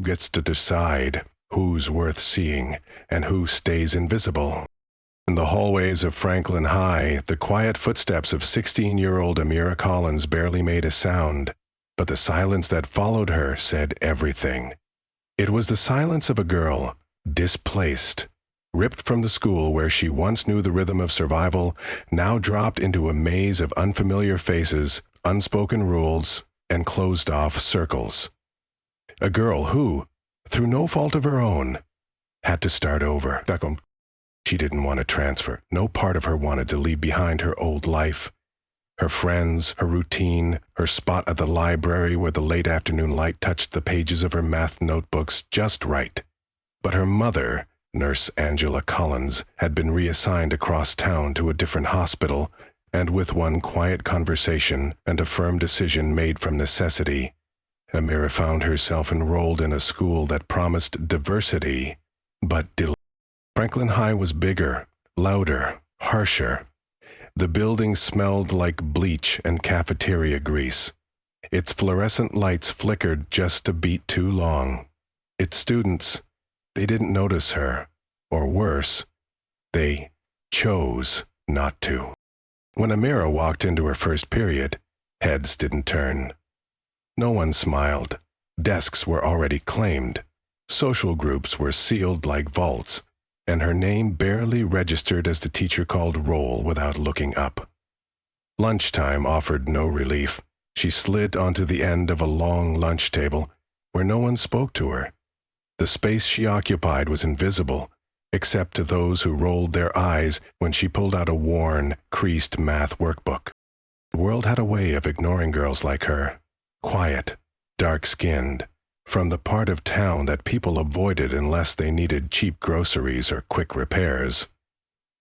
gets to decide who's worth seeing and who stays invisible? In the hallways of Franklin High, the quiet footsteps of 16-year-old Amira Collins barely made a sound, but the silence that followed her said everything. It was the silence of a girl, displaced, ripped from the school where she once knew the rhythm of survival, now dropped into a maze of unfamiliar faces, unspoken rules, and closed-off circles. A girl who, through no fault of her own, had to start over. She didn't want to transfer. No part of her wanted to leave behind her old life. Her friends, her routine, her spot at the library where the late afternoon light touched the pages of her math notebooks just right. But her mother, Nurse Angela Collins, had been reassigned across town to a different hospital, and with one quiet conversation and a firm decision made from necessity, Amira found herself enrolled in a school that promised diversity, but Franklin High was bigger, louder, harsher. The building smelled like bleach and cafeteria grease. Its fluorescent lights flickered just a beat too long. Its students, they didn't notice her, or worse, they chose not to. When Amira walked into her first period, heads didn't turn. No one smiled. Desks were already claimed. Social groups were sealed like vaults, and her name barely registered as the teacher called roll without looking up. Lunchtime offered no relief. She slid onto the end of a long lunch table where no one spoke to her. The space she occupied was invisible, except to those who rolled their eyes when she pulled out a worn, creased math workbook. The world had a way of ignoring girls like her, quiet, dark-skinned, from the part of town that people avoided unless they needed cheap groceries or quick repairs.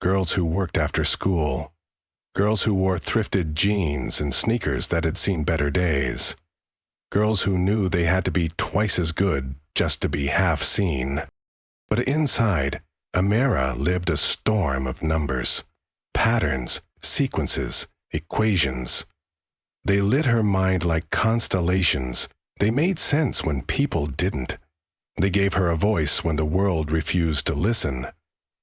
Girls who worked after school. Girls who wore thrifted jeans and sneakers that had seen better days. Girls who knew they had to be twice as good just to be half seen. But inside, Amira lived a storm of numbers, patterns, sequences, equations. They lit her mind like constellations. They made sense when people didn't. They gave her a voice when the world refused to listen.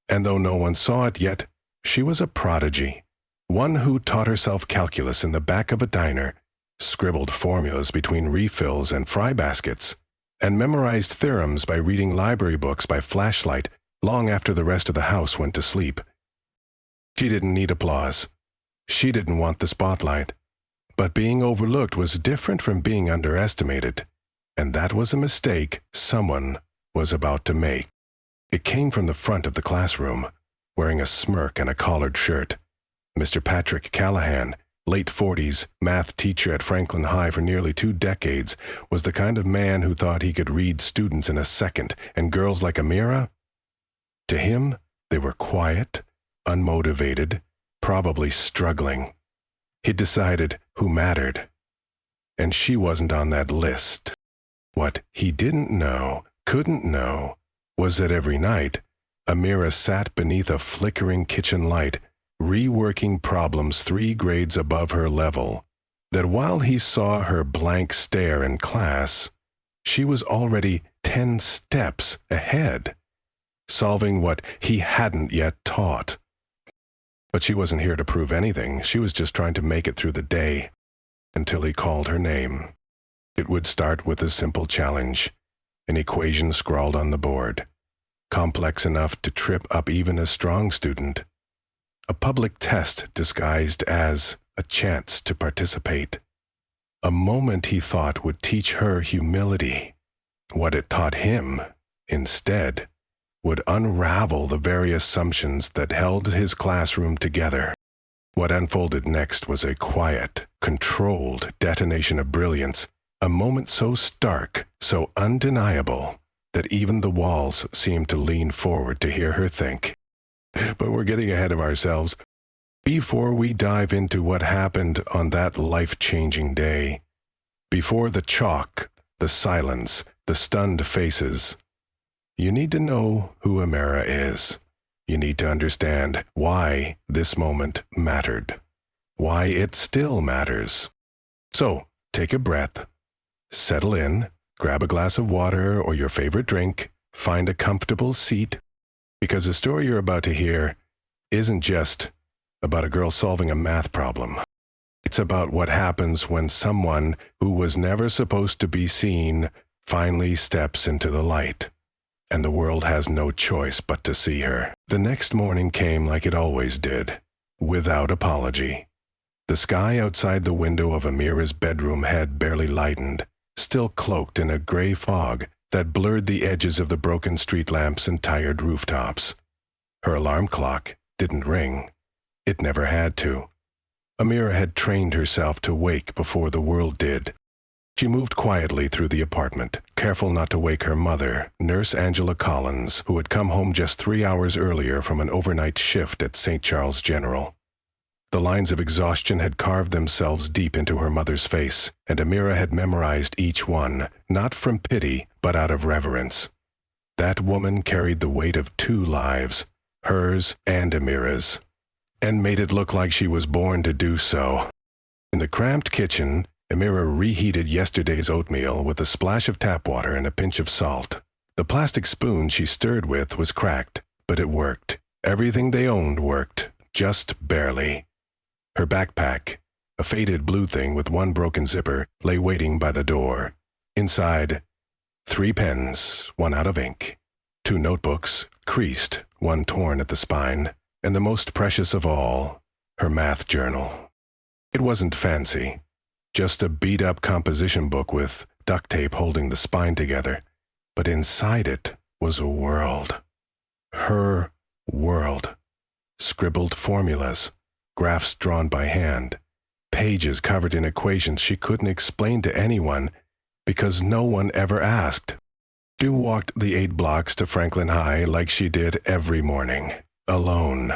And though no one saw it yet, she was a prodigy. One who taught herself calculus in the back of a diner, scribbled formulas between refills and fry baskets, and memorized theorems by reading library books by flashlight long after the rest of the house went to sleep. She didn't need applause. She didn't want the spotlight. But being overlooked was different from being underestimated, and that was a mistake someone was about to make. It came from the front of the classroom, wearing a smirk and a collared shirt. Mr. Patrick Callahan, late 40s, math teacher at Franklin High for nearly 2 decades, was the kind of man who thought he could read students in a second, and girls like Amira? To him, they were quiet, unmotivated, probably struggling. He decided who mattered, and she wasn't on that list. What he didn't know, couldn't know, was that every night, Amira sat beneath a flickering kitchen light, reworking problems 3 grades above her level, that while he saw her blank stare in class, she was already 10 steps ahead, solving what he hadn't yet taught. But she wasn't here to prove anything. She was just trying to make it through the day, until he called her name. It would start with a simple challenge, an equation scrawled on the board, complex enough to trip up even a strong student. A public test disguised as a chance to participate. A moment he thought would teach her humility. What it taught him, instead, would unravel the very assumptions that held his classroom together. What unfolded next was a quiet, controlled detonation of brilliance, a moment so stark, so undeniable, that even the walls seemed to lean forward to hear her think. But we're getting ahead of ourselves. Before we dive into what happened on that life-changing day, before the chalk, the silence, the stunned faces, you need to know who Amira is. You need to understand why this moment mattered, why it still matters. So, take a breath, settle in, Grab a glass of water or your favorite drink, find a comfortable seat, because the story you're about to hear isn't just about a girl solving a math problem. It's about what happens when someone who was never supposed to be seen finally steps into the light, and the world has no choice but to see her. The next morning came like it always did, without apology. The sky outside the window of Amira's bedroom had barely lightened, still cloaked in a gray fog that blurred the edges of the broken street lamps and tired rooftops. Her alarm clock didn't ring. It never had to. Amira had trained herself to wake before the world did. She moved quietly through the apartment, careful not to wake her mother, Nurse Angela Collins, who had come home just 3 hours earlier from an overnight shift at St. Charles General. The lines of exhaustion had carved themselves deep into her mother's face, and Amira had memorized each one, not from pity, but out of reverence. That woman carried the weight of 2 lives, hers and Amira's, and made it look like she was born to do so. In the cramped kitchen, Amira reheated yesterday's oatmeal with a splash of tap water and a pinch of salt. The plastic spoon she stirred with was cracked, but it worked. Everything they owned worked, just barely. Her backpack, a faded blue thing with one broken zipper, lay waiting by the door. Inside, 3 pens, 1 out of ink, 2 notebooks, creased, 1 torn at the spine, and the most precious of all, her math journal. It wasn't fancy, just a beat-up composition book with duct tape holding the spine together, but inside it was a world. Her world. Scribbled formulas, graphs drawn by hand, pages covered in equations she couldn't explain to anyone because no one ever asked. She walked the 8 blocks to Franklin High like she did every morning, alone.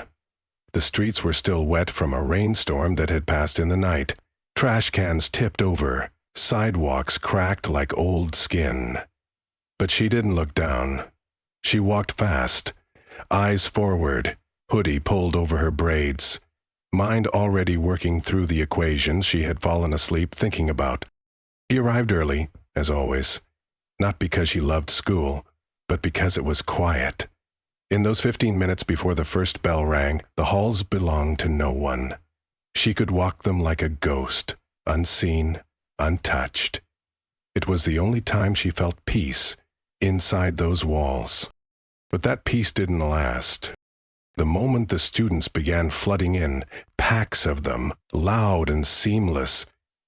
The streets were still wet from a rainstorm that had passed in the night. Trash cans tipped over, sidewalks cracked like old skin. But she didn't look down. She walked fast, eyes forward, hoodie pulled over her braids, mind already working through the equations she had fallen asleep thinking about. She arrived early, as always, not because she loved school, but because it was quiet. In those 15 minutes before the first bell rang, the halls belonged to no one. She could walk them like a ghost, unseen, untouched. It was the only time she felt peace inside those walls. But that peace didn't last. The moment the students began flooding in, packs of them, loud and seamless,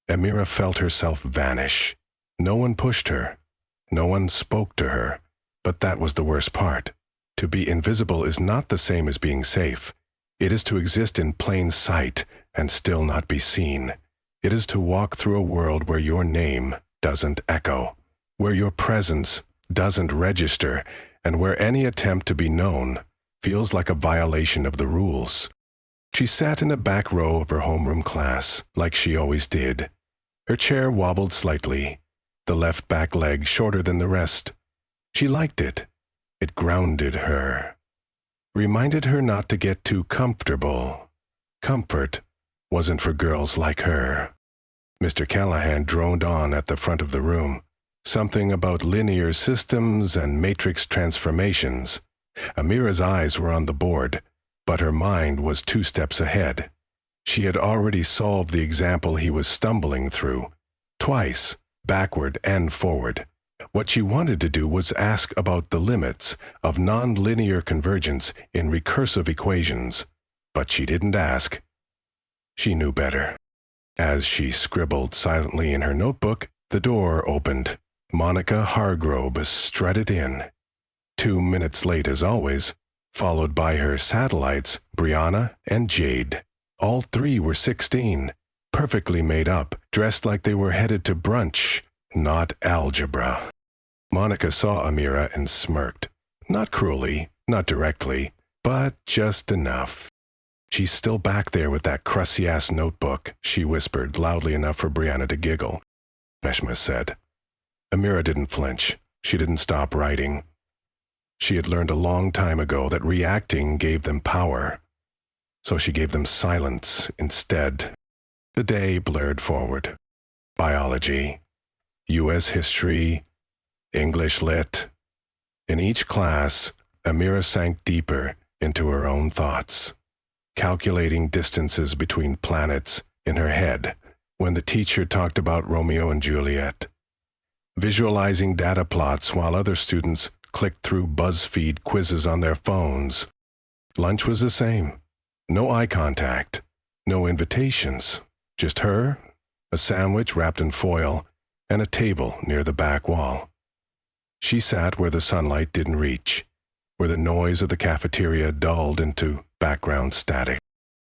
Amira felt herself vanish. No one pushed her. No one spoke to her. But that was the worst part. To be invisible is not the same as being safe. It is to exist in plain sight and still not be seen. It is to walk through a world where your name doesn't echo, where your presence doesn't register, and where any attempt to be known feels like a violation of the rules. She sat in the back row of her homeroom class, like she always did. Her chair wobbled slightly, the left back leg shorter than the rest. She liked it. It grounded her. Reminded her not to get too comfortable. Comfort wasn't for girls like her. Mr. Callahan droned on at the front of the room. Something about linear systems and matrix transformations. Amira's eyes were on the board, but her mind was 2 steps ahead. She had already solved the example he was stumbling through, twice, backward and forward. What she wanted to do was ask about the limits of non-linear convergence in recursive equations, but she didn't ask. She knew better. As she scribbled silently in her notebook, the door opened. Monica Hargrove strutted in. 2 minutes late as always, followed by her satellites, Brianna and Jade. All 3 were 16, perfectly made up, dressed like they were headed to brunch, not algebra. Monica saw Amira and smirked. Not cruelly, not directly, but just enough. "She's still back there with that crusty-ass notebook," she whispered, loudly enough for Brianna to giggle. Neshma said. Amira didn't flinch. She didn't stop writing. She had learned a long time ago that reacting gave them power, so she gave them silence instead. The day blurred forward. Biology, U.S. history, English Lit. In each class, Amira sank deeper into her own thoughts, calculating distances between planets in her head when the teacher talked about Romeo and Juliet, visualizing data plots while other students clicked through BuzzFeed quizzes on their phones. Lunch was the same. No eye contact, no invitations, just her, a sandwich wrapped in foil, and a table near the back wall. She sat where the sunlight didn't reach, where the noise of the cafeteria dulled into background static.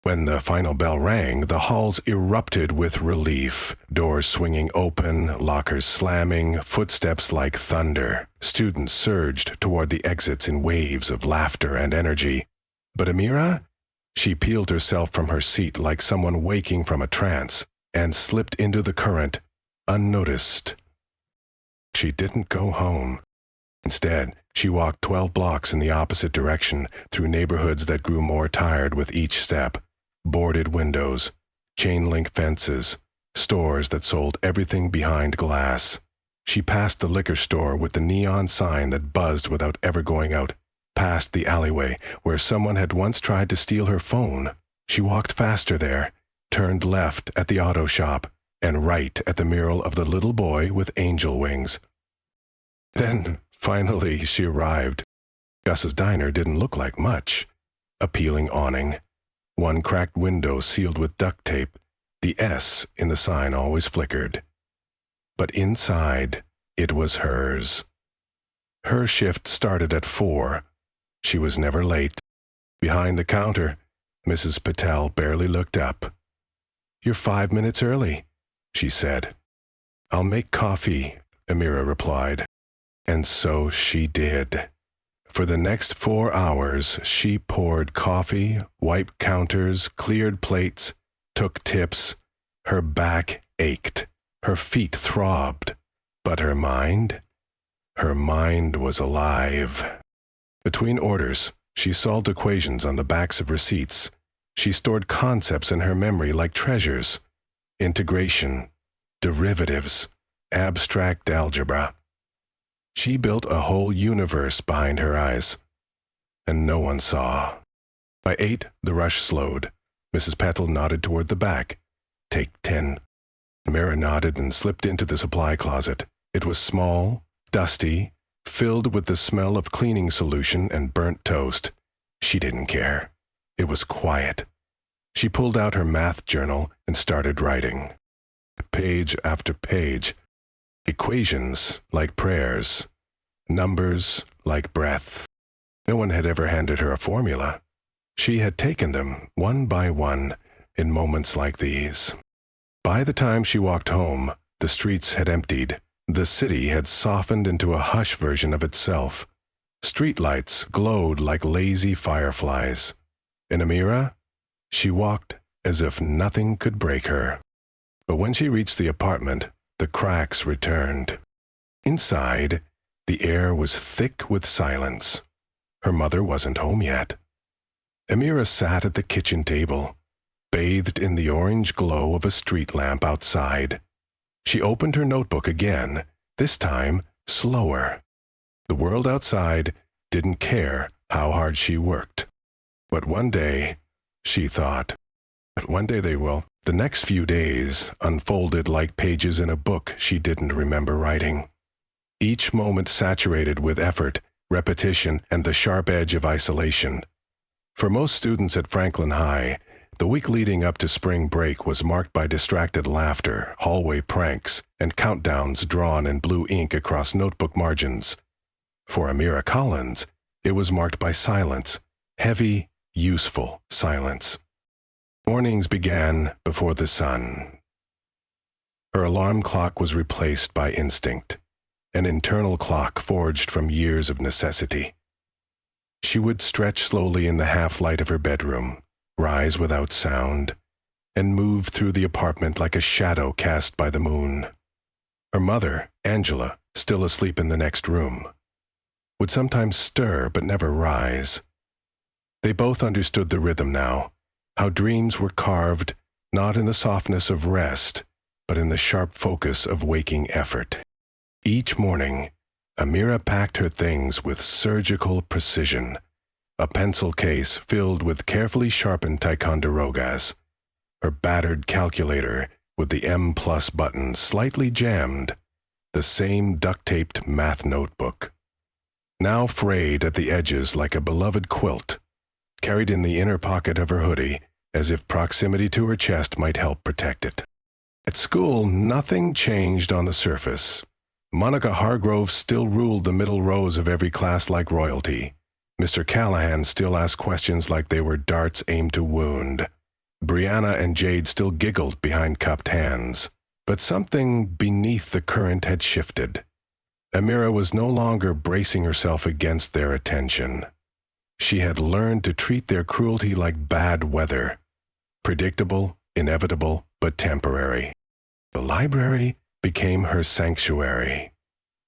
When the final bell rang, the halls erupted with relief, doors swinging open, lockers slamming, footsteps like thunder. Students surged toward the exits in waves of laughter and energy. But Amira? She peeled herself from her seat like someone waking from a trance and slipped into the current, unnoticed. She didn't go home. Instead, she walked 12 blocks in the opposite direction through neighborhoods that grew more tired with each step. Boarded windows, chain-link fences, stores that sold everything behind glass. She passed the liquor store with the neon sign that buzzed without ever going out, past the alleyway where someone had once tried to steal her phone. She walked faster there, turned left at the auto shop, and right at the mural of the little boy with angel wings. Then, finally, she arrived. Gus's diner didn't look like much. A peeling awning, one cracked window sealed with duct tape, the S in the sign always flickered. But inside, it was hers. Her shift started at 4. She was never late. Behind the counter, Mrs. Patel barely looked up. "You're 5 minutes early," she said. "I'll make coffee," Amira replied. And so she did. For the next 4 hours, she poured coffee, wiped counters, cleared plates, took tips. Her back ached. Her feet throbbed. But her mind? Her mind was alive. Between orders, she solved equations on the backs of receipts. She stored concepts in her memory like treasures. Integration, derivatives, abstract algebra. She built a whole universe behind her eyes, and no one saw. By 8, the rush slowed. Mrs. Patel nodded toward the back. "Take 10. Amira nodded and slipped into the supply closet. It was small, dusty, filled with the smell of cleaning solution and burnt toast. She didn't care. It was quiet. She pulled out her math journal and started writing. Page after page. Equations like prayers. Numbers like breath. No one had ever handed her a formula. She had taken them, one by one, in moments like these. By the time she walked home, the streets had emptied. The city had softened into a hush version of itself. Streetlights glowed like lazy fireflies. In Amira, she walked as if nothing could break her. But when she reached the apartment, the cracks returned. Inside, the air was thick with silence. Her mother wasn't home yet. Amira sat at the kitchen table, bathed in the orange glow of a street lamp outside. She opened her notebook again, this time slower. The world outside didn't care how hard she worked. But one day, she thought, one day they will. The next few days unfolded like pages in a book she didn't remember writing. Each moment saturated with effort, repetition, and the sharp edge of isolation. For most students at Franklin High, the week leading up to spring break was marked by distracted laughter, hallway pranks, and countdowns drawn in blue ink across notebook margins. For Amira Collins, it was marked by silence, heavy, useful silence. Mornings began before the sun. Her alarm clock was replaced by instinct, an internal clock forged from years of necessity. She would stretch slowly in the half-light of her bedroom, rise without sound, and move through the apartment like a shadow cast by the moon. Her mother, Angela, still asleep in the next room, would sometimes stir but never rise. They both understood the rhythm now, how dreams were carved not in the softness of rest, but in the sharp focus of waking effort. Each morning, Amira packed her things with surgical precision. A pencil case filled with carefully sharpened Ticonderogas. Her battered calculator with the M+ button slightly jammed. The same duct-taped math notebook, now frayed at the edges like a beloved quilt, carried in the inner pocket of her hoodie as if proximity to her chest might help protect it. At school, nothing changed on the surface. Monica Hargrove still ruled the middle rows of every class like royalty. Mr. Callahan still asked questions like they were darts aimed to wound. Brianna and Jade still giggled behind cupped hands. But something beneath the current had shifted. Amira was no longer bracing herself against their attention. She had learned to treat their cruelty like bad weather. Predictable, inevitable, but temporary. The library became her sanctuary.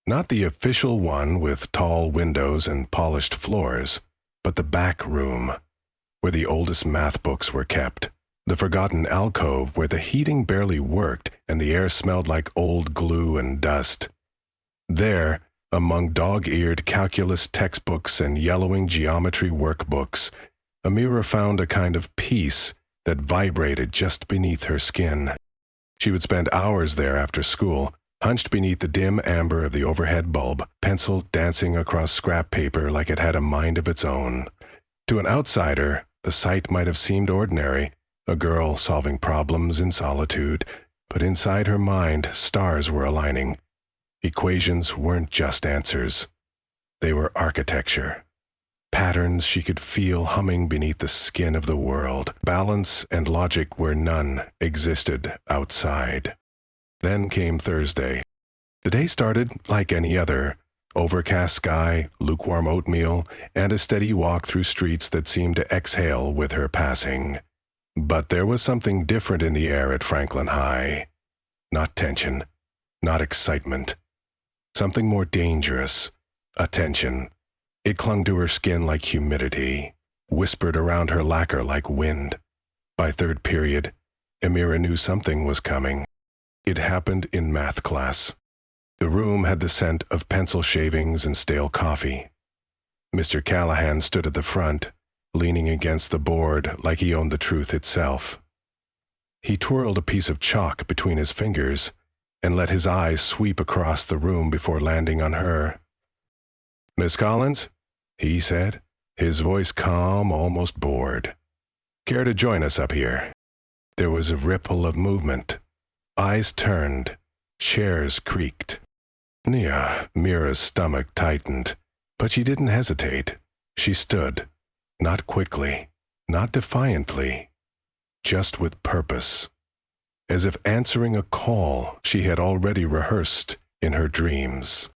Not the official one with tall windows and polished floors, but the back room, where the oldest math books were kept. The forgotten alcove where the heating barely worked and the air smelled like old glue and dust. There, among dog-eared calculus textbooks and yellowing geometry workbooks, Amira found a kind of peace that vibrated just beneath her skin. She would spend hours there after school, hunched beneath the dim amber of the overhead bulb, pencil dancing across scrap paper like it had a mind of its own. To an outsider, the sight might have seemed ordinary, a girl solving problems in solitude, but inside her mind, stars were aligning. Equations weren't just answers. They were architecture. Patterns she could feel humming beneath the skin of the world. Balance and logic where none existed outside. Then came Thursday. The day started like any other. Overcast sky, lukewarm oatmeal, and a steady walk through streets that seemed to exhale with her passing. But there was something different in the air at Franklin High. Not tension, not excitement. Something more dangerous, attention. It clung to her skin like humidity, whispered around her lacquer like wind. By third period, Amira knew something was coming. It happened in math class. The room had the scent of pencil shavings and stale coffee. Mr. Callahan stood at the front, leaning against the board like he owned the truth itself. He twirled a piece of chalk between his fingers and let his eyes sweep across the room before landing on her. "Miss Collins," he said, his voice calm, almost bored. "Care to join us up here?" There was a ripple of movement. Eyes turned. Chairs creaked. Mira's stomach tightened, but she didn't hesitate. She stood. Not quickly, not defiantly, just with purpose. As if answering a call she had already rehearsed in her dreams.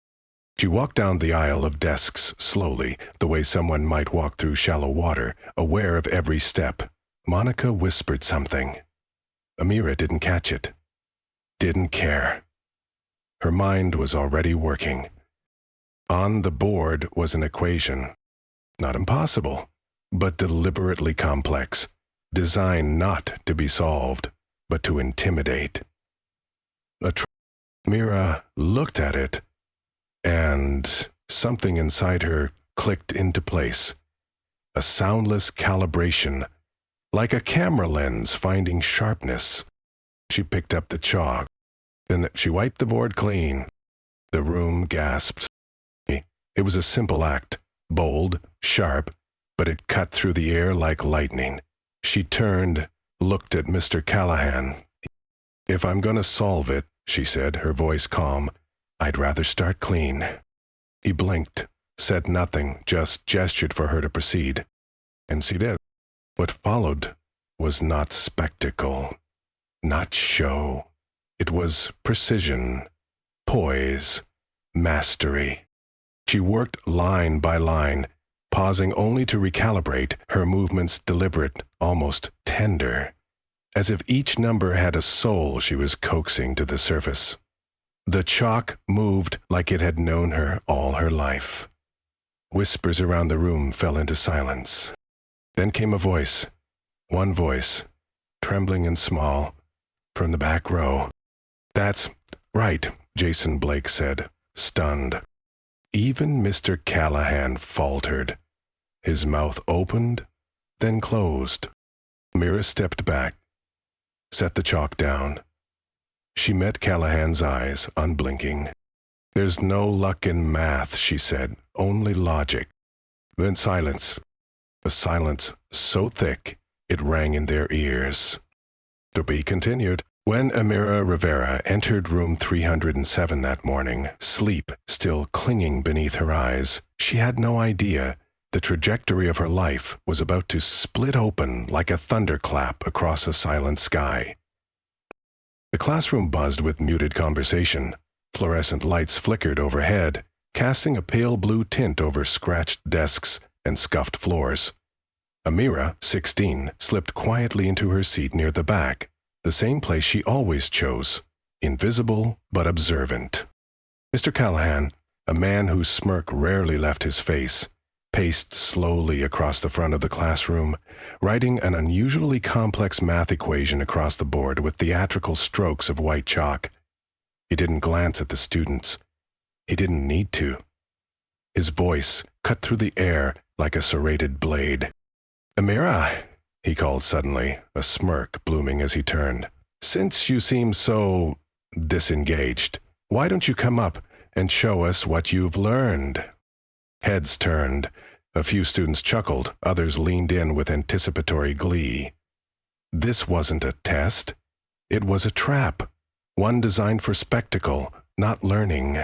She walked down the aisle of desks slowly, the way someone might walk through shallow water, aware of every step. Monica whispered something. Amira didn't catch it. Didn't care. Her mind was already working. On the board was an equation. Not impossible, but deliberately complex, designed not to be solved, but to intimidate. Amira looked at it, and something inside her clicked into place. A soundless calibration, like a camera lens finding sharpness. She picked up the chalk. Then she wiped the board clean. The room gasped. It was a simple act, bold, sharp, but it cut through the air like lightning. She turned, looked at Mr. Callahan. "If I'm going to solve it," she said, her voice calm, "I'd rather start clean." He blinked, said nothing, just gestured for her to proceed. And she did. What followed was not spectacle, not show. It was precision, poise, mastery. She worked line by line, pausing only to recalibrate, her movements deliberate, almost tender, as if each number had a soul she was coaxing to the surface. The chalk moved like it had known her all her life. Whispers around the room fell into silence. Then came a voice, one voice, trembling and small, from the back row. "That's right," Jason Blake said, stunned. Even Mr. Callahan faltered. His mouth opened, then closed. Amira stepped back, set the chalk down. She met Callahan's eyes, unblinking. "There's no luck in math," she said, "only logic." Then silence. A silence so thick it rang in their ears. To be continued. When Amira Rivera entered room 307 that morning, sleep still clinging beneath her eyes, she had no idea the trajectory of her life was about to split open like a thunderclap across a silent sky. The classroom buzzed with muted conversation. Fluorescent lights flickered overhead, casting a pale blue tint over scratched desks and scuffed floors. Amira, 16, slipped quietly into her seat near the back, the same place she always chose, invisible but observant. Mr. Callahan, a man whose smirk rarely left his face, paced slowly across the front of the classroom, writing an unusually complex math equation across the board with theatrical strokes of white chalk. He didn't glance at the students. He didn't need to. His voice cut through the air like a serrated blade. "Amira," he called suddenly, a smirk blooming as he turned. "Since you seem so disengaged, why don't you come up and show us what you've learned?" Heads turned. A few students chuckled, others leaned in with anticipatory glee. This wasn't a test. It was a trap, one designed for spectacle, not learning.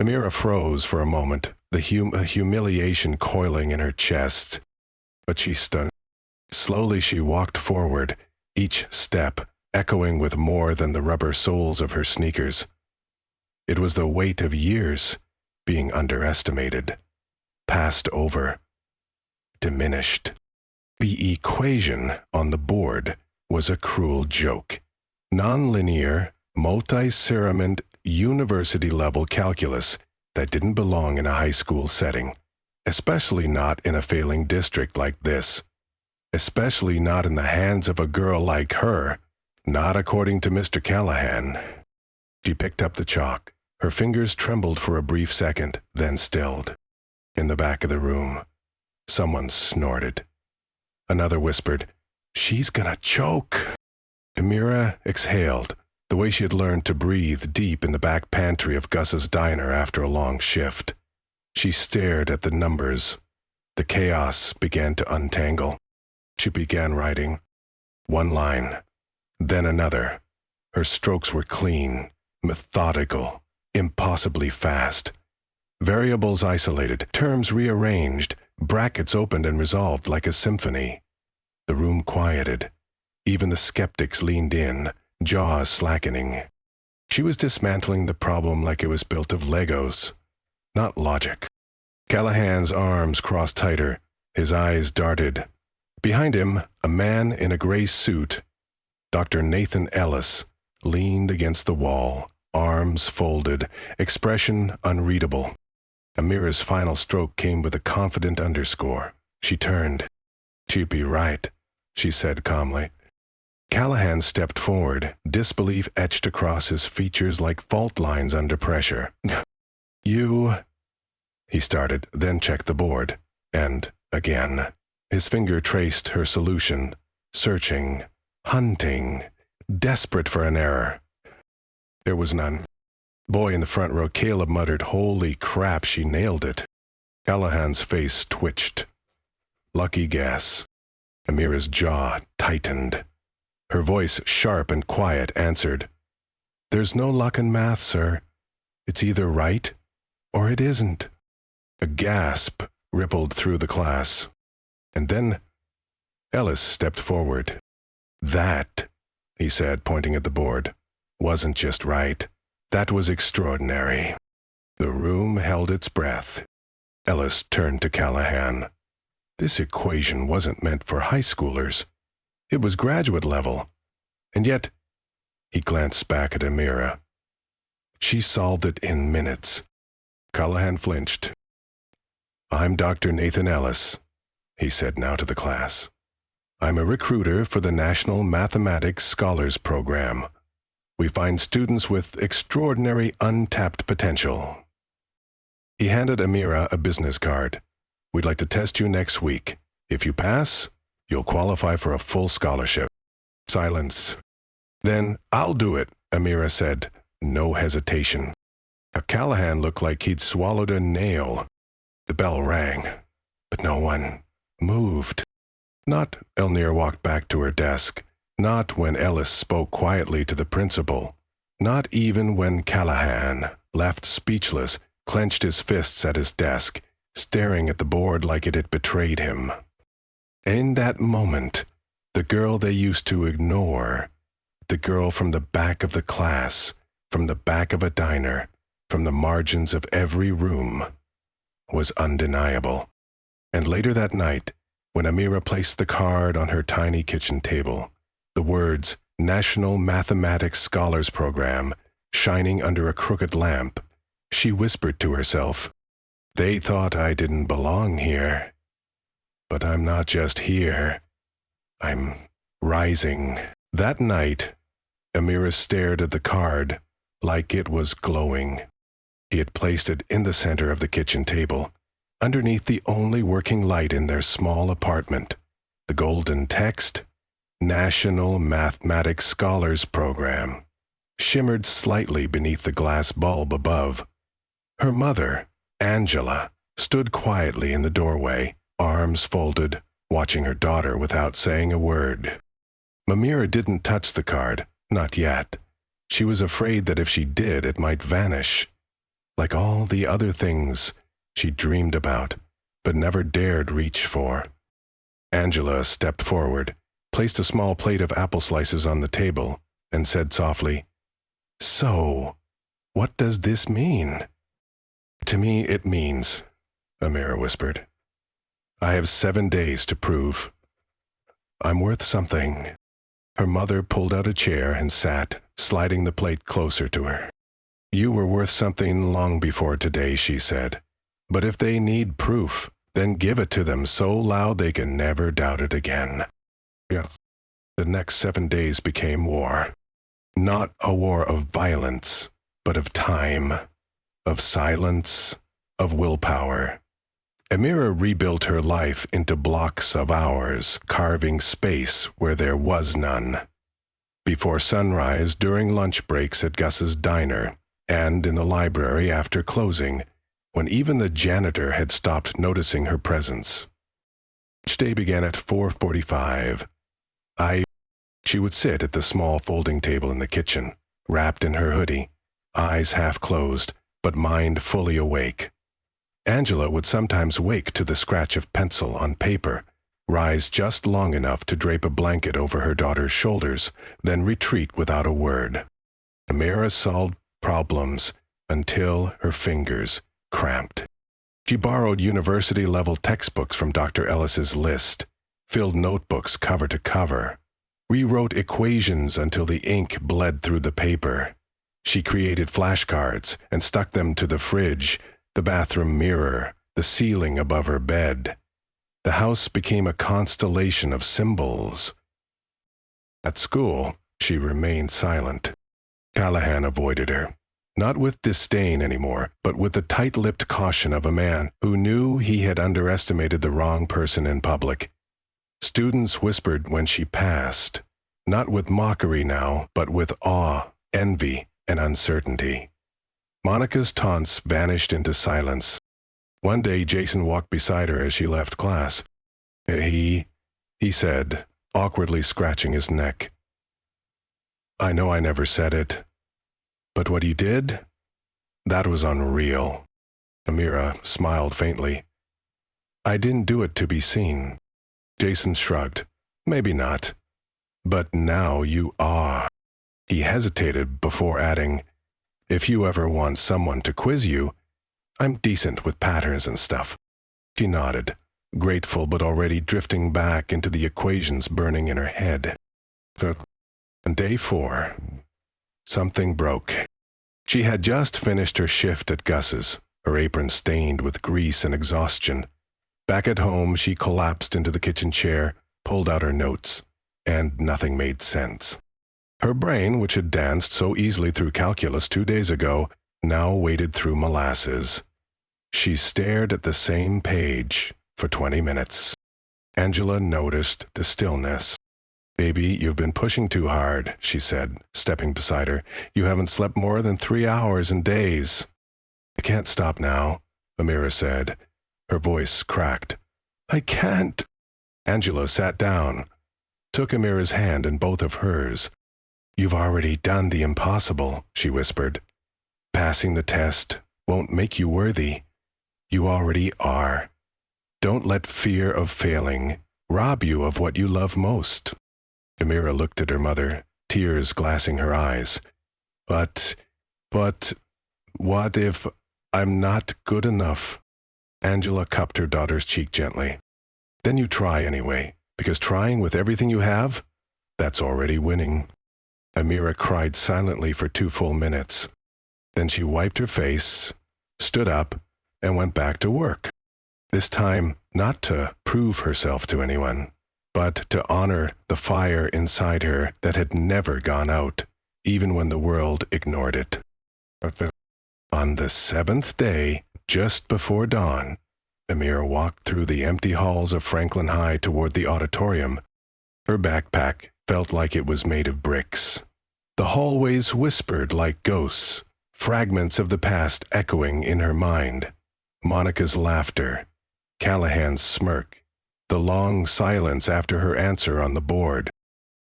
Amira froze for a moment, the humiliation coiling in her chest. But she stood. Slowly she walked forward, each step echoing with more than the rubber soles of her sneakers. It was the weight of years being underestimated, passed over, diminished. The equation on the board was a cruel joke. Nonlinear, multi-cerament, university-level calculus that didn't belong in a high school setting, especially not in a failing district like this, especially not in the hands of a girl like her, not according to Mr. Callahan. She picked up the chalk. Her fingers trembled for a brief second, then stilled. In the back of the room, someone snorted. Another whispered, "She's gonna choke." Amira exhaled, the way she had learned to breathe deep in the back pantry of Gus's diner after a long shift. She stared at the numbers. The chaos began to untangle. She began writing. One line, then another. Her strokes were clean, methodical, impossibly fast. Variables isolated, terms rearranged, brackets opened and resolved like a symphony. The room quieted. Even the skeptics leaned in, jaws slackening. She was dismantling the problem like it was built of Legos, not logic. Callahan's arms crossed tighter. His eyes darted. Behind him, a man in a gray suit, Dr. Nathan Ellis, leaned against the wall, arms folded, expression unreadable. Amira's final stroke came with a confident underscore. She turned. "She'd be right," she said calmly. Callahan stepped forward, disbelief etched across his features like fault lines under pressure. "You—" he started, then checked the board. And again. His finger traced her solution, searching, hunting, desperate for an error. There was none. Boy in the front row, Caleb muttered, "Holy crap, she nailed it." Callahan's face twitched. Lucky guess. Amira's jaw tightened. Her voice, sharp and quiet, answered, "There's no luck in math, sir. It's either right or it isn't." A gasp rippled through the class. And then Ellis stepped forward. "That," he said, pointing at the board, "wasn't just right. That was extraordinary." The room held its breath. Ellis turned to Callahan. This equation wasn't meant for high schoolers. It was graduate level. And yet, he glanced back at Amira. She solved it in minutes. Callahan flinched. "I'm Dr. Nathan Ellis," he said now to the class. "I'm a recruiter for the National Mathematics Scholars Program. We find students with extraordinary untapped potential. He handed Amira a business card. "We'd like to test you next week. If you pass, you'll qualify for a full scholarship." Silence. "Then I'll do it," Amira said, no hesitation. Callahan looked like he'd swallowed a nail. The bell rang, but no one moved. Not Elnir walked back to her desk. Not when Ellis spoke quietly to the principal. Not even when Callahan, left speechless, clenched his fists at his desk, staring at the board like it had betrayed him. In that moment, the girl they used to ignore, the girl from the back of the class, from the back of a diner, from the margins of every room, was undeniable. And later that night, when Amira placed the card on her tiny kitchen table, the words National Mathematics Scholars Program shining under a crooked lamp, she whispered to herself, "They thought I didn't belong here. But I'm not just here. I'm rising." That night, Amira stared at the card like it was glowing. He had placed it in the center of the kitchen table, underneath the only working light in their small apartment. The golden text, National Mathematics Scholars Program, shimmered slightly beneath the glass bulb above. Her mother, Angela, stood quietly in the doorway, arms folded, watching her daughter without saying a word. Amira didn't touch the card, not yet. She was afraid that if she did, it might vanish. Like all the other things she dreamed about, but never dared reach for. Angela stepped forward, placed a small plate of apple slices on the table, and said softly, "So, what does this mean?" "To me, it means," Amira whispered, "I have 7 days to prove I'm worth something." Her mother pulled out a chair and sat, sliding the plate closer to her. "You were worth something long before today," she said. "But if they need proof, then give it to them so loud they can never doubt it again." Yes. The next 7 days became war. Not a war of violence, but of time, of silence, of willpower. Amira rebuilt her life into blocks of hours, carving space where there was none. Before sunrise, during lunch breaks at Gus's diner, and in the library after closing, when even the janitor had stopped noticing her presence. Each day began at 4:45. She would sit at the small folding table in the kitchen, wrapped in her hoodie, eyes half closed, but mind fully awake. Angela would sometimes wake to the scratch of pencil on paper, rise just long enough to drape a blanket over her daughter's shoulders, then retreat without a word. Amira solved problems until her fingers cramped. She borrowed university-level textbooks from Dr. Ellis's list, filled notebooks cover to cover, rewrote equations until the ink bled through the paper. She created flashcards and stuck them to the fridge, the bathroom mirror, the ceiling above her bed. The house became a constellation of symbols. At school, she remained silent. Callahan avoided her, not with disdain anymore, but with the tight-lipped caution of a man who knew he had underestimated the wrong person in public. Students whispered when she passed, not with mockery now, but with awe, envy, and uncertainty. Monica's taunts vanished into silence. One day, Jason walked beside her as she left class. He said, awkwardly scratching his neck, "I know I never said it, but what you did, that was unreal." Amira smiled faintly. "I didn't do it to be seen." Jason shrugged. "Maybe not. But now you are." He hesitated before adding, "If you ever want someone to quiz you, I'm decent with patterns and stuff." She nodded, grateful but already drifting back into the equations burning in her head. On day 4, something broke. She had just finished her shift at Gus's, her apron stained with grease and exhaustion. Back at home, she collapsed into the kitchen chair, pulled out her notes, and nothing made sense. Her brain, which had danced so easily through calculus 2 days ago, now waded through molasses. She stared at the same page for 20 minutes. Angela noticed the stillness. "Baby, you've been pushing too hard," she said, stepping beside her. "You haven't slept more than 3 hours in days." "I can't stop now," Amira said. Her voice cracked. "I can't." Angela sat down, took Amira's hand in both of hers. "You've already done the impossible," she whispered. "Passing the test won't make you worthy. You already are. Don't let fear of failing rob you of what you love most." Amira looked at her mother, tears glassing her eyes. But, what if I'm not good enough?" Angela cupped her daughter's cheek gently. "Then you try anyway, because trying with everything you have, that's already winning." Amira cried silently for 2 full minutes. Then she wiped her face, stood up, and went back to work. This time, not to prove herself to anyone, but to honor the fire inside her that had never gone out, even when the world ignored it. On the 7th day, just before dawn, Amira walked through the empty halls of Franklin High toward the auditorium. Her backpack felt like it was made of bricks. The hallways whispered like ghosts, fragments of the past echoing in her mind. Monica's laughter, Callahan's smirk, the long silence after her answer on the board.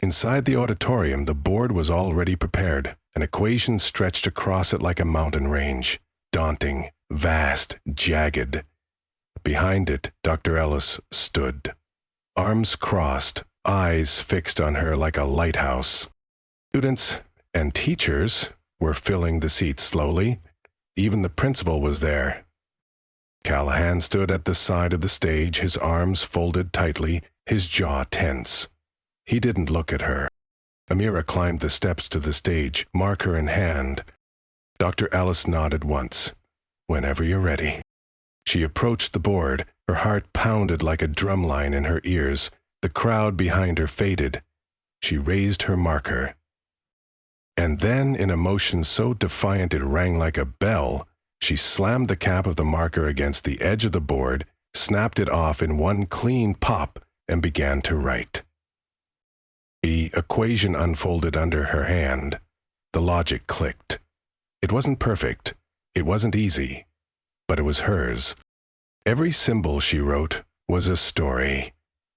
Inside the auditorium, the board was already prepared. An equation stretched across it like a mountain range, daunting, vast, jagged. Behind it, Dr. Ellis stood, arms crossed, eyes fixed on her like a lighthouse. Students and teachers were filling the seats slowly. Even the principal was there. Callahan stood at the side of the stage, his arms folded tightly, his jaw tense. He didn't look at her. Amira climbed the steps to the stage, marker in hand. Dr. Ellis nodded once. "Whenever you're ready." She approached the board, her heart pounded like a drumline in her ears. The crowd behind her faded. She raised her marker. And then, in a motion so defiant it rang like a bell, she slammed the cap of the marker against the edge of the board, snapped it off in one clean pop, and began to write. The equation unfolded under her hand. The logic clicked. It wasn't perfect. It wasn't easy. But it was hers. Every symbol she wrote was a story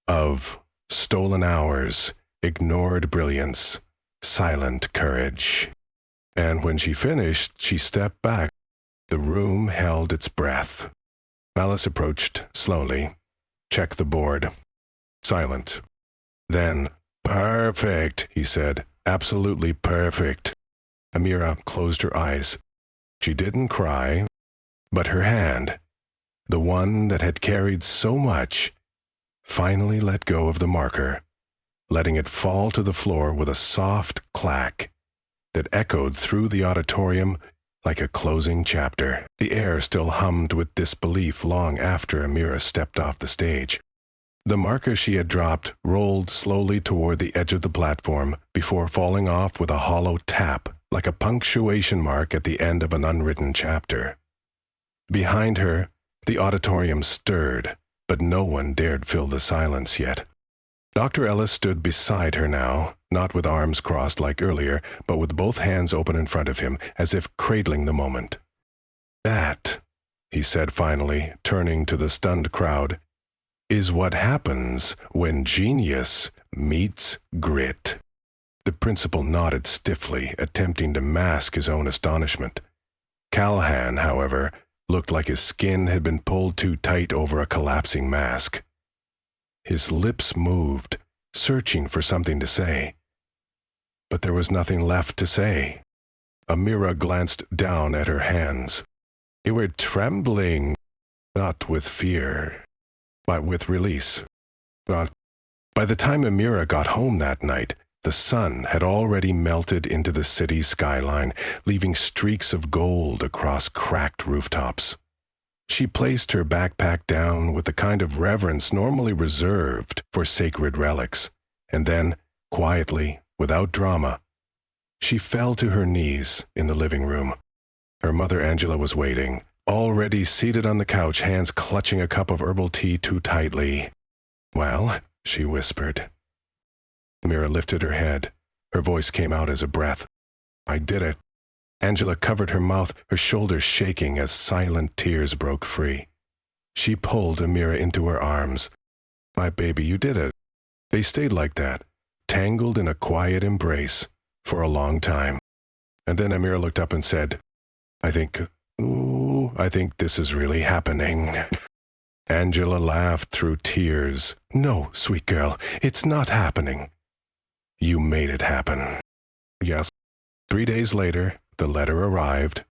of stolen hours, ignored brilliance, silent courage. And when she finished, she stepped back. The room held its breath. Alice approached slowly, checked the board. Silent. Then, "Perfect," he said. "Absolutely perfect." Amira closed her eyes. She didn't cry, but her hand, the one that had carried so much, finally let go of the marker, letting it fall to the floor with a soft clack that echoed through the auditorium like a closing chapter. The air still hummed with disbelief long after Amira stepped off the stage. The marker she had dropped rolled slowly toward the edge of the platform before falling off with a hollow tap, like a punctuation mark at the end of an unwritten chapter. Behind her, the auditorium stirred, but no one dared fill the silence yet. Dr. Ellis stood beside her now, not with arms crossed like earlier, but with both hands open in front of him, as if cradling the moment. "That," he said finally, turning to the stunned crowd, "is what happens when genius meets grit." The principal nodded stiffly, attempting to mask his own astonishment. Callahan, however, looked like his skin had been pulled too tight over a collapsing mask. His lips moved, searching for something to say. But there was nothing left to say. Amira glanced down at her hands. They were trembling, not with fear, but with release. By the time Amira got home that night, the sun had already melted into the city's skyline, leaving streaks of gold across cracked rooftops. She placed her backpack down with the kind of reverence normally reserved for sacred relics, and then, quietly, without drama, she fell to her knees in the living room. Her mother Angela was waiting, already seated on the couch, hands clutching a cup of herbal tea too tightly. "Well," she whispered. Amira lifted her head. Her voice came out as a breath. "I did it." Angela covered her mouth, her shoulders shaking as silent tears broke free. She pulled Amira into her arms. "My baby, you did it." They stayed like that, tangled in a quiet embrace, for a long time. And then Amira looked up and said, I think this is really happening." Angela laughed through tears. "No, sweet girl, it's not happening. You made it happen." Yes. 3 days later, the letter arrived.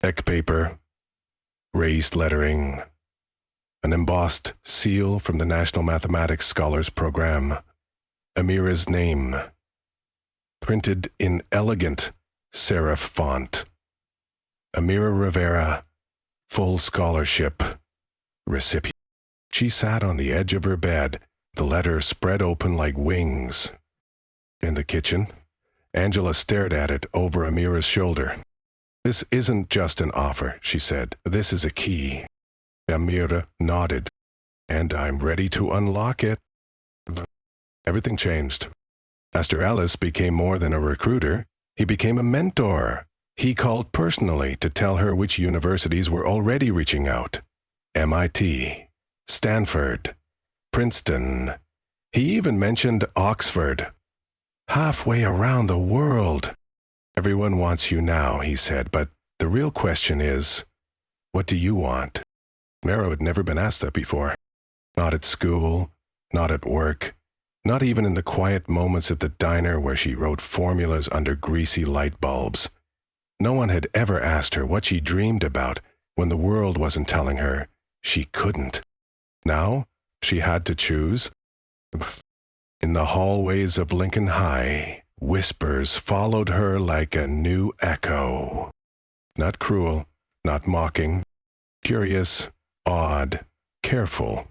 Eck paper, raised lettering, an embossed seal from the National Mathematics Scholars Program, Amira's name, printed in elegant serif font. Amira Rivera, full scholarship recipient. She sat on the edge of her bed, the letter spread open like wings. In the kitchen, Angela stared at it over Amira's shoulder. "This isn't just an offer," she said. "This is a key." Amira nodded. "And I'm ready to unlock it." Everything changed. Pastor Ellis became more than a recruiter. He became a mentor. He called personally to tell her which universities were already reaching out. MIT, Stanford, Princeton. He even mentioned Oxford. "Halfway around the world." "Everyone wants you now," he said, "but the real question is, what do you want?" Amira had never been asked that before. Not at school, not at work, not even in the quiet moments at the diner where she wrote formulas under greasy light bulbs. No one had ever asked her what she dreamed about when the world wasn't telling her she couldn't. Now, she had to choose. In the hallways of Lincoln High, whispers followed her like a new echo. Not cruel, not mocking, curious, odd, careful.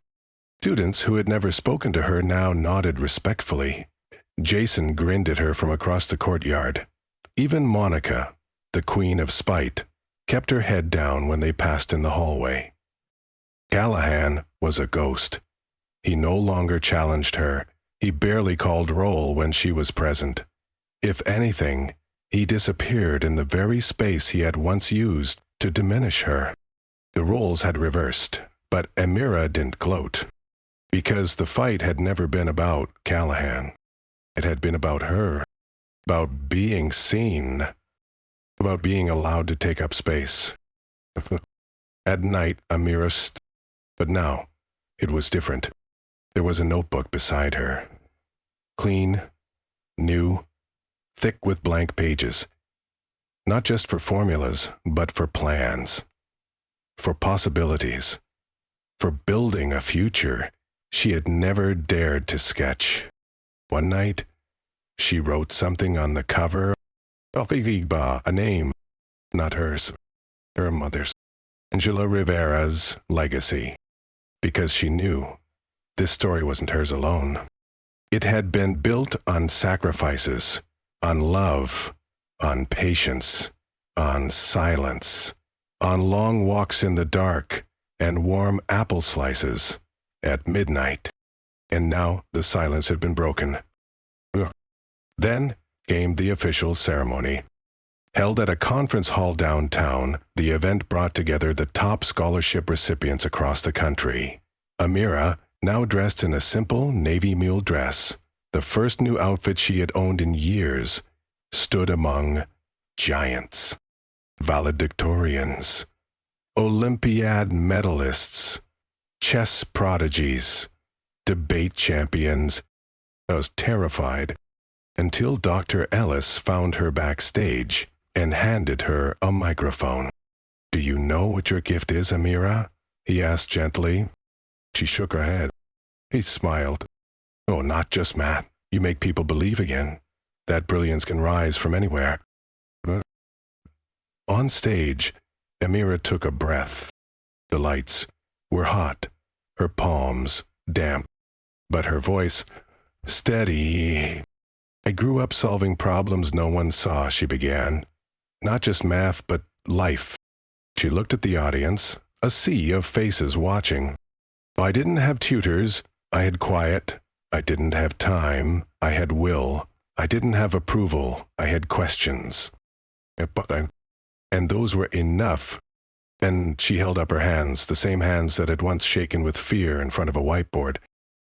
Students who had never spoken to her now nodded respectfully. Jason grinned at her from across the courtyard. Even Monica, the queen of spite, kept her head down when they passed in the hallway. Callahan was a ghost. He no longer challenged her. He barely called roll when she was present. If anything, he disappeared in the very space he had once used to diminish her. The roles had reversed, but Amira didn't gloat. Because the fight had never been about Callahan. It had been about her, about being seen, about being allowed to take up space. At night, Amira but now, it was different. There was a notebook beside her. Clean, new, thick with blank pages. Not just for formulas, but for plans. For possibilities. For building a future she had never dared to sketch. One night, she wrote something on the cover. A name, not hers, her mother's. Angela Rivera's legacy. Because she knew this story wasn't hers alone. It had been built on sacrifices, on love, on patience, on silence, on long walks in the dark and warm apple slices at midnight. And now the silence had been broken. Then came the official ceremony. Held at a conference hall downtown, the event brought together the top scholarship recipients across the country. Amira, now dressed in a simple navy mule dress, the first new outfit she had owned in years, stood among giants, valedictorians, Olympiad medalists, chess prodigies, debate champions. I was terrified until Dr. Ellis found her backstage and handed her a microphone. "Do you know what your gift is, Amira?" he asked gently. She shook her head. He smiled. "Oh, not just math. You make people believe again. That brilliance can rise from anywhere." On stage, Amira took a breath. The lights were hot, her palms damp, but her voice steady. "I grew up solving problems no one saw," she began. "Not just math, but life. She looked at the audience, a sea of faces watching. I didn't have tutors, I had quiet. I didn't have time, I had will. I didn't have approval, I had questions. And those were enough. And she held up her hands, the same hands that had once shaken with fear in front of a whiteboard.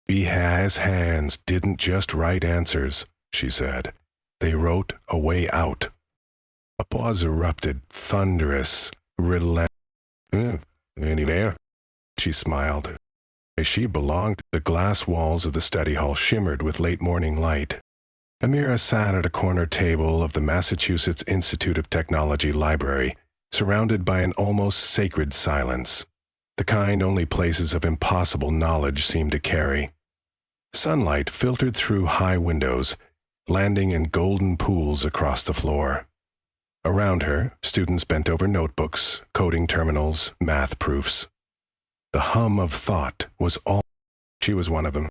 Behaz's hands didn't just write answers, she said. They wrote a way out. Applause erupted, thunderous, relentless. Any there? She smiled. As she belonged, the glass walls of the study hall shimmered with late morning light. Amira sat at a corner table of the Massachusetts Institute of Technology library, surrounded by an almost sacred silence, the kind only places of impossible knowledge seem to carry. Sunlight filtered through high windows, landing in golden pools across the floor. Around her, students bent over notebooks, coding terminals, math proofs. The hum of thought was all. She was one of them.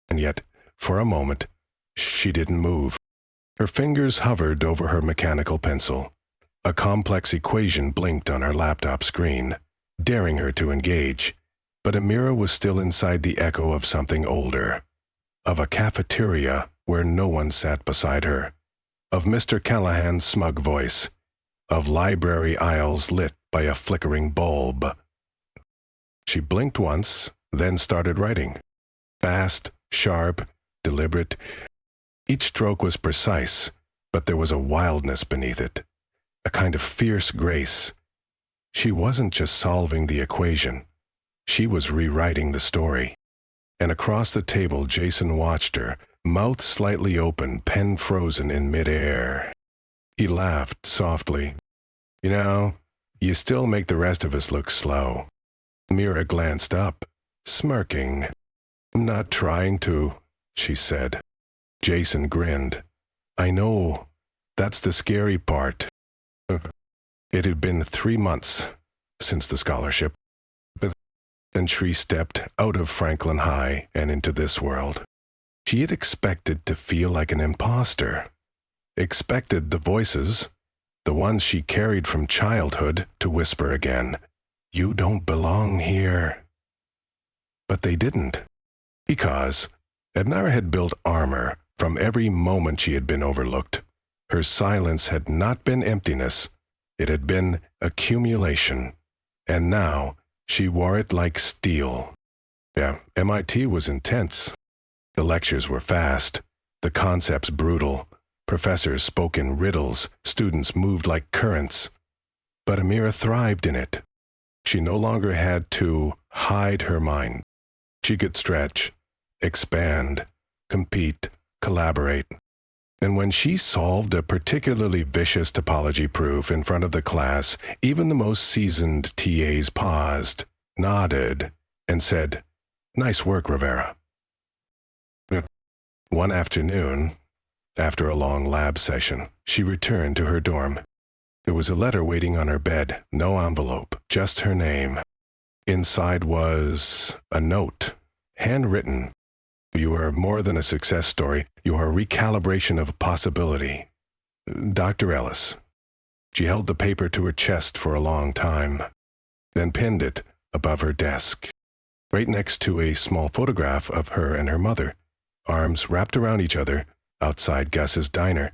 And yet, for a moment, she didn't move. Her fingers hovered over her mechanical pencil. A complex equation blinked on her laptop screen, daring her to engage. But Amira was still inside the echo of something older. Of a cafeteria where no one sat beside her. Of Mr. Callahan's smug voice. Of library aisles lit by a flickering bulb. She blinked once, then started writing. Fast, sharp, deliberate. Each stroke was precise, but there was a wildness beneath it, a kind of fierce grace. She wasn't just solving the equation. She was rewriting the story. And across the table, Jason watched her, mouth slightly open, pen frozen in midair. He laughed softly. You know, you still make the rest of us look slow. Amira glanced up, smirking. I'm not trying to, she said. Jason grinned. I know. That's the scary part. It had been 3 months since the scholarship. Then she stepped out of Franklin High and into this world. She had expected to feel like an imposter. Expected the voices, the ones she carried from childhood, to whisper again, "You don't belong here." But they didn't. Because Amira had built armor from every moment she had been overlooked. Her silence had not been emptiness. It had been accumulation. And now she wore it like steel. Yeah, MIT was intense. The lectures were fast, the concepts brutal. Professors spoke in riddles, students moved like currents. But Amira thrived in it. She no longer had to hide her mind. She could stretch, expand, compete, collaborate. And when she solved a particularly vicious topology proof in front of the class, even the most seasoned TAs paused, nodded, and said, "Nice work, Rivera." One afternoon, after a long lab session, she returned to her dorm. There was a letter waiting on her bed, no envelope, just her name. Inside was a note, handwritten. "You are more than a success story. You are a recalibration of possibility. Dr. Ellis." She held the paper to her chest for a long time, then pinned it above her desk, right next to a small photograph of her and her mother, arms wrapped around each other, outside Gus's diner,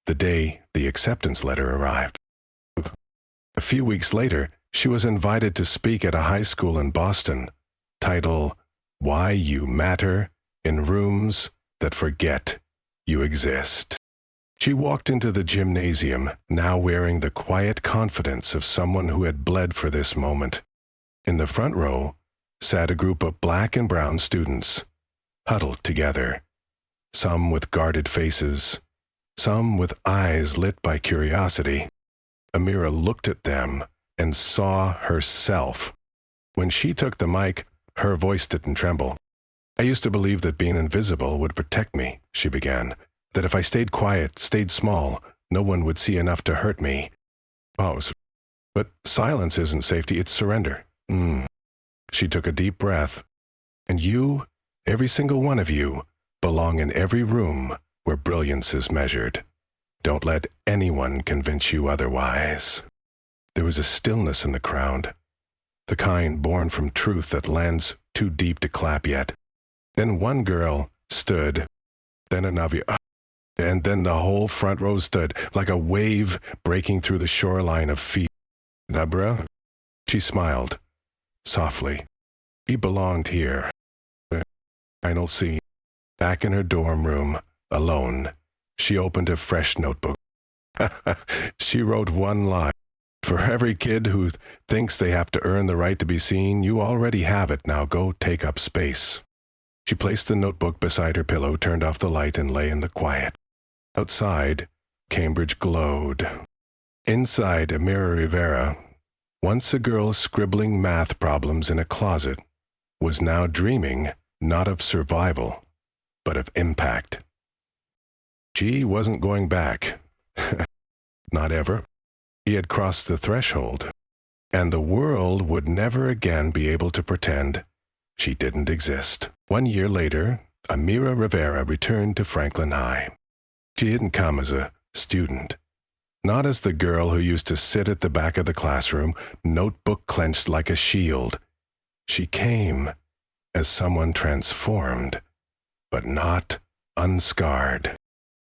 the day the acceptance letter arrived. A few weeks later, she was invited to speak at a high school in Boston, title, "Why You Matter in Rooms That Forget You Exist." She walked into the gymnasium, now wearing the quiet confidence of someone who had bled for this moment. In the front row sat a group of black and brown students, huddled together, some with guarded faces, some with eyes lit by curiosity. Amira looked at them and saw herself. When she took the mic, her voice didn't tremble. "I used to believe that being invisible would protect me," she began. "That if I stayed quiet, stayed small, no one would see enough to hurt me." Pause. "But silence isn't safety, it's surrender." She took a deep breath. "And you, every single one of you, belong in every room where brilliance is measured. Don't let anyone convince you otherwise." There was a stillness in the crowd, the kind born from truth that lands too deep to clap yet. Then one girl stood, then another, and then the whole front row stood, like a wave breaking through the shoreline of feet. Amira? She smiled, softly. He belonged here. Final scene. Back in her dorm room, alone, she opened a fresh notebook. She wrote one line. For every kid who thinks they have to earn the right to be seen, you already have it. Now go take up space. She placed the notebook beside her pillow, turned off the light, and lay in the quiet. Outside, Cambridge glowed. Inside, Amira Rivera, once a girl scribbling math problems in a closet, was now dreaming not of survival, but of impact. She wasn't going back. Not ever. He had crossed the threshold, and the world would never again be able to pretend she didn't exist. 1 year later, Amira Rivera returned to Franklin High. She didn't come as a student, not as the girl who used to sit at the back of the classroom, notebook clenched like a shield. She came as someone transformed, but not unscarred.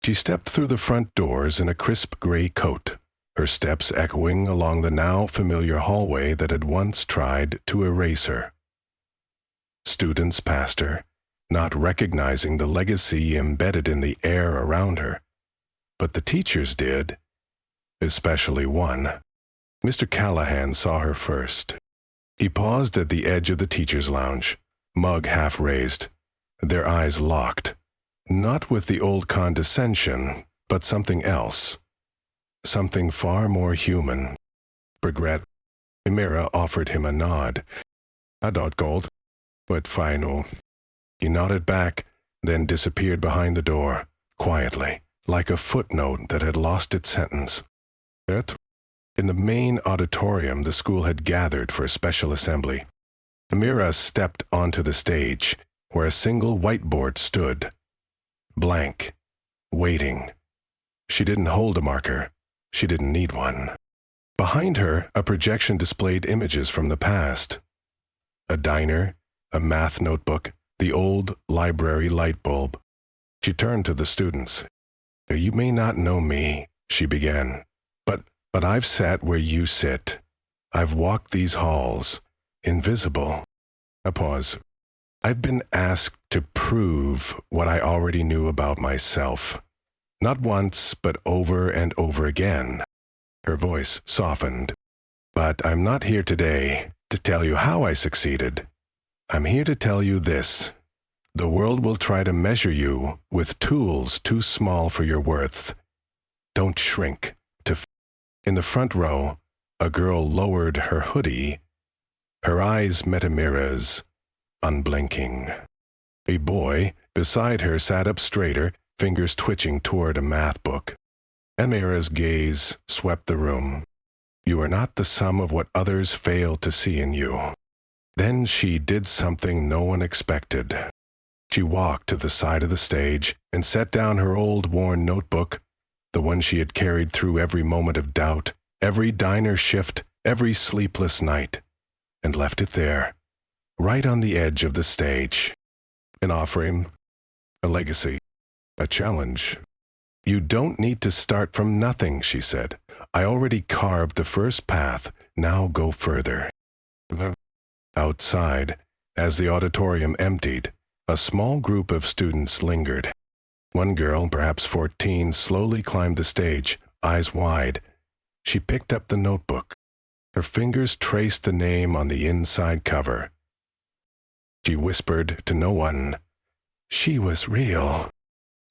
She stepped through the front doors in a crisp gray coat, her steps echoing along the now familiar hallway that had once tried to erase her. Students passed her, not recognizing the legacy embedded in the air around her. But the teachers did, especially one. Mr. Callahan saw her first. He paused at the edge of the teacher's lounge, mug half raised, their eyes locked, not with the old condescension, but something else, something far more human. Regret. Amira offered him a nod. I don't gold, but final. He nodded back, then disappeared behind the door, quietly, like a footnote that had lost its sentence. In the main auditorium, the school had gathered for a special assembly. Amira stepped onto the stage, where a single whiteboard stood, blank, waiting. She didn't hold a marker. She didn't need one. Behind her, a projection displayed images from the past. A diner, a math notebook, the old library light bulb. She turned to the students. You may not know me, she began, but I've sat where you sit. I've walked these halls, invisible. A pause. I've been asked to prove what I already knew about myself. Not once, but over and over again. Her voice softened. But I'm not here today to tell you how I succeeded. I'm here to tell you this. The world will try to measure you with tools too small for your worth. Don't shrink. In the front row, a girl lowered her hoodie. Her eyes met Amira's, unblinking. A boy beside her sat up straighter, fingers twitching toward a math book. Amira's gaze swept the room. You are not the sum of what others fail to see in you. Then she did something no one expected. She walked to the side of the stage and set down her old worn notebook, the one she had carried through every moment of doubt, every diner shift, every sleepless night, and left it there, right on the edge of the stage. An offering, a legacy, a challenge. You don't need to start from nothing, she said. I already carved the first path, now go further. Outside, as the auditorium emptied, a small group of students lingered. One girl, perhaps 14, slowly climbed the stage, eyes wide. She picked up the notebook. Her fingers traced the name on the inside cover. She whispered to no one, "She was real,"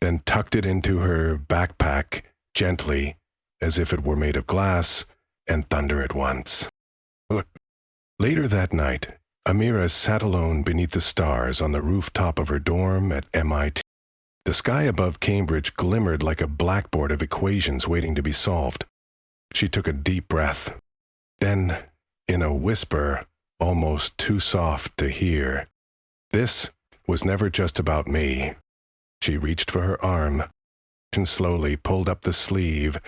then tucked it into her backpack, gently, as if it were made of glass and thunder at once. Later that night, Amira sat alone beneath the stars on the rooftop of her dorm at MIT. The sky above Cambridge glimmered like a blackboard of equations waiting to be solved. She took a deep breath. Then, in a whisper, almost too soft to hear, "This was never just about me." She reached for her arm and slowly pulled up the sleeve.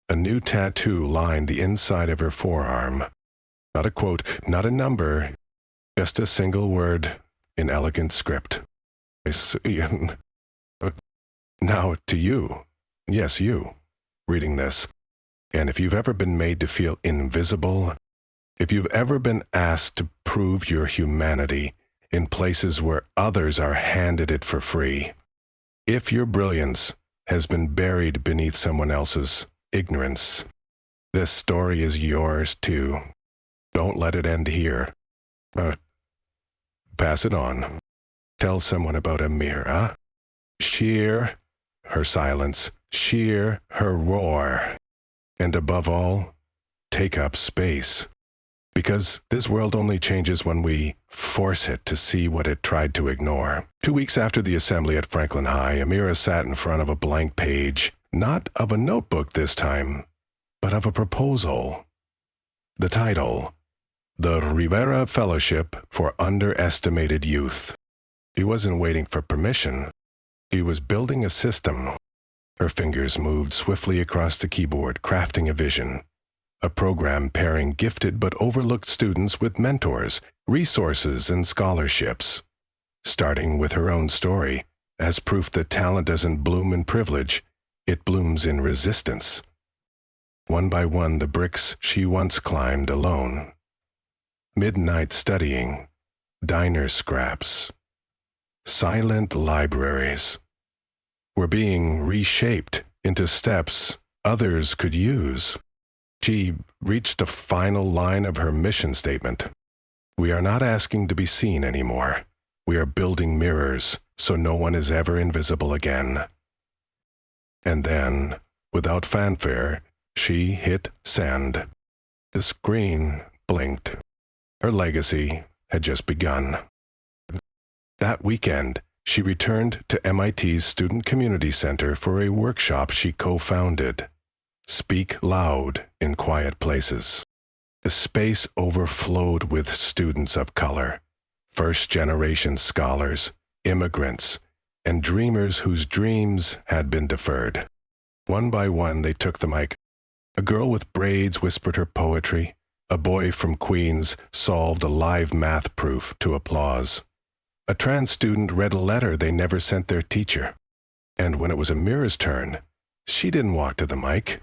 A new tattoo lined the inside of her forearm. Not a quote, not a number, just a single word in elegant script. Now to you, yes, you, reading this. And if you've ever been made to feel invisible, if you've ever been asked to prove your humanity in places where others are handed it for free, if your brilliance has been buried beneath someone else's ignorance, this story is yours too. Don't let it end here. Pass it on. Tell someone about Amira. Shear her silence, shear her roar. And above all, take up space. Because this world only changes when we force it to see what it tried to ignore. 2 weeks after the assembly at Franklin High, Amira sat in front of a blank page, not of a notebook this time, but of a proposal. The title, The Rivera Fellowship for Underestimated Youth. He wasn't waiting for permission. He was building a system. Her fingers moved swiftly across the keyboard, crafting a vision. A program pairing gifted but overlooked students with mentors, resources, and scholarships. Starting with her own story, as proof that talent doesn't bloom in privilege, it blooms in resistance. One by one, the bricks she once climbed alone. Midnight studying, diner scraps, silent libraries were being reshaped into steps others could use. She reached the final line of her mission statement. We are not asking to be seen anymore. We are building mirrors so no one is ever invisible again. And then, without fanfare, she hit send. The screen blinked. Her legacy had just begun. That weekend, she returned to MIT's Student Community Center for a workshop she co-founded. Speak loud in quiet places. The space overflowed with students of color, first-generation scholars, immigrants, and dreamers whose dreams had been deferred. One by one, they took the mic. A girl with braids whispered her poetry. A boy from Queens solved a live math proof to applause. A trans student read a letter they never sent their teacher. And when it was Amira's turn, she didn't walk to the mic.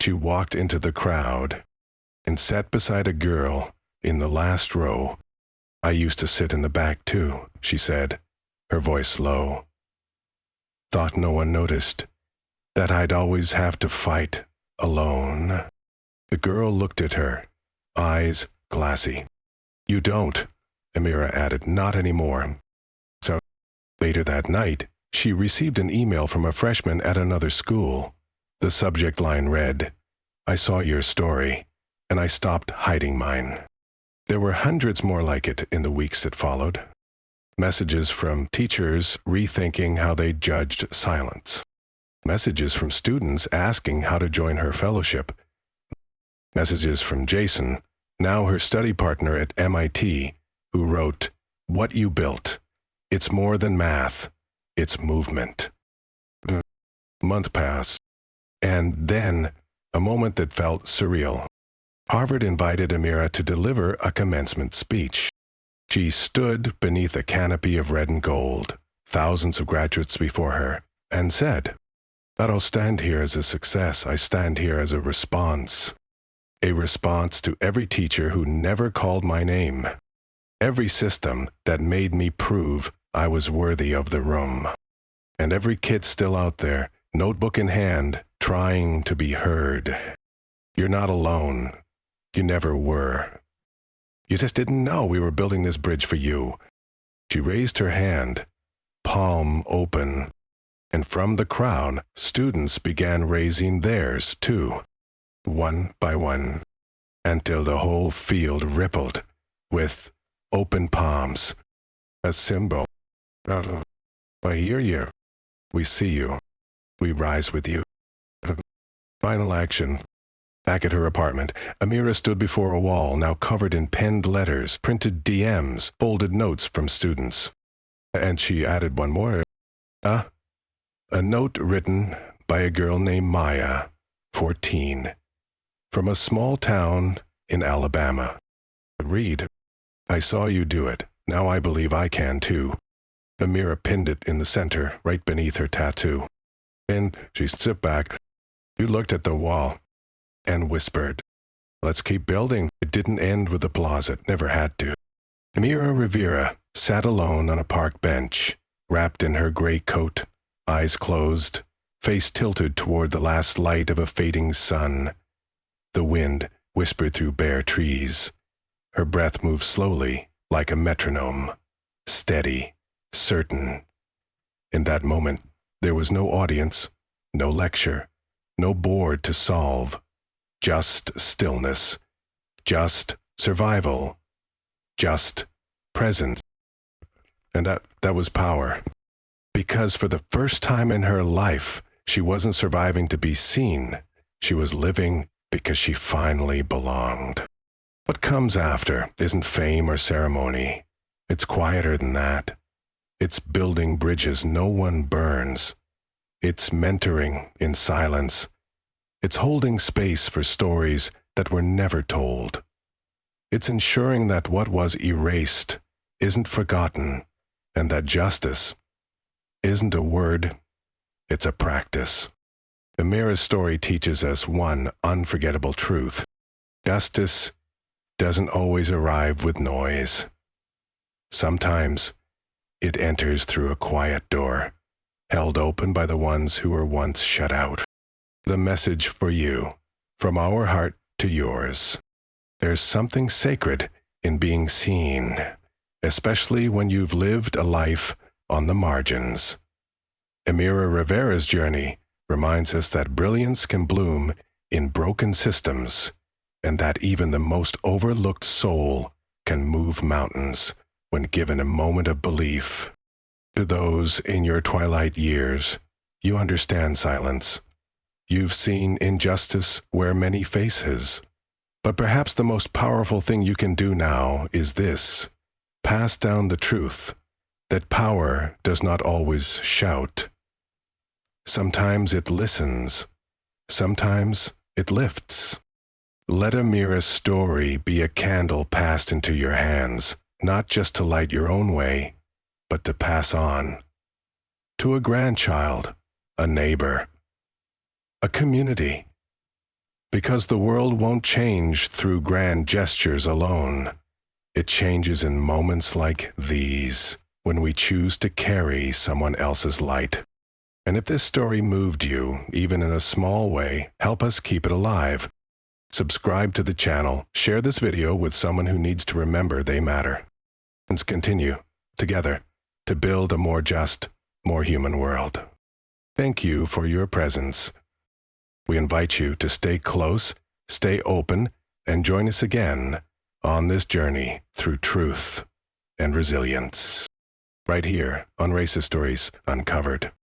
She walked into the crowd and sat beside a girl in the last row. I used to sit in the back too, she said, her voice low. Thought no one noticed, that I'd always have to fight alone. The girl looked at her, eyes glassy. You don't, Amira added, not anymore. So, later that night, she received an email from a freshman at another school. The subject line read, I saw your story, and I stopped hiding mine. There were hundreds more like it in the weeks that followed. Messages from teachers rethinking how they judged silence. Messages from students asking how to join her fellowship. Messages from Jason, now her study partner at MIT, who wrote, What you built. It's more than math. It's movement. Month passed. And then, a moment that felt surreal. Harvard invited Amira to deliver a commencement speech. She stood beneath a canopy of red and gold, thousands of graduates before her, and said, I don't stand here as a success, I stand here as a response. A response to every teacher who never called my name. Every system that made me prove I was worthy of the room. And every kid still out there, notebook in hand, trying to be heard. You're not alone. You never were. You just didn't know we were building this bridge for you. She raised her hand, palm open, and from the crowd, students began raising theirs too, one by one, until the whole field rippled with open palms, a symbol. I hear you. We see you. We rise with you. Final action. Back at her apartment, Amira stood before a wall now covered in penned letters, printed DMs, folded notes from students. And she added one more. A note written by a girl named Maya, 14. From a small town in Alabama. Read, I saw you do it. Now I believe I can too. Amira pinned it in the center, right beneath her tattoo. Then she stepped back. You looked at the wall and whispered, let's keep building. It didn't end with applause. It never had to. Amira Rivera sat alone on a park bench, wrapped in her gray coat, eyes closed, face tilted toward the last light of a fading sun. The wind whispered through bare trees. Her breath moved slowly, like a metronome, steady, certain. In that moment, there was no audience, no lecture, no board to solve. Just stillness, just survival, just presence. And that was power. Because for the first time in her life, she wasn't surviving to be seen. She was living because she finally belonged. What comes after isn't fame or ceremony. It's quieter than that. It's building bridges no one burns. It's mentoring in silence. It's holding space for stories that were never told. It's ensuring that what was erased isn't forgotten, and that justice isn't a word, it's a practice. Amira's story teaches us one unforgettable truth. Justice doesn't always arrive with noise. Sometimes it enters through a quiet door, held open by the ones who were once shut out. The message for you, from our heart to yours. There's something sacred in being seen, especially when you've lived a life on the margins. Amira Rivera's journey reminds us that brilliance can bloom in broken systems, and that even the most overlooked soul can move mountains when given a moment of belief. To those in your twilight years, you understand silence. You've seen injustice wear many faces. But perhaps the most powerful thing you can do now is this: pass down the truth that power does not always shout. Sometimes it listens. Sometimes it lifts. Let Amira's story be a candle passed into your hands, not just to light your own way, but to pass on. To a grandchild, a neighbor, a community. Because the world won't change through grand gestures alone. It changes in moments like these, when we choose to carry someone else's light. And if this story moved you, even in a small way, help us keep it alive. Subscribe to the channel, share this video with someone who needs to remember they matter. Let's continue, together, to build a more just, more human world. Thank you for your presence. We invite you to stay close, stay open, and join us again on this journey through truth and resilience. Right here on Racist Stories Uncovered.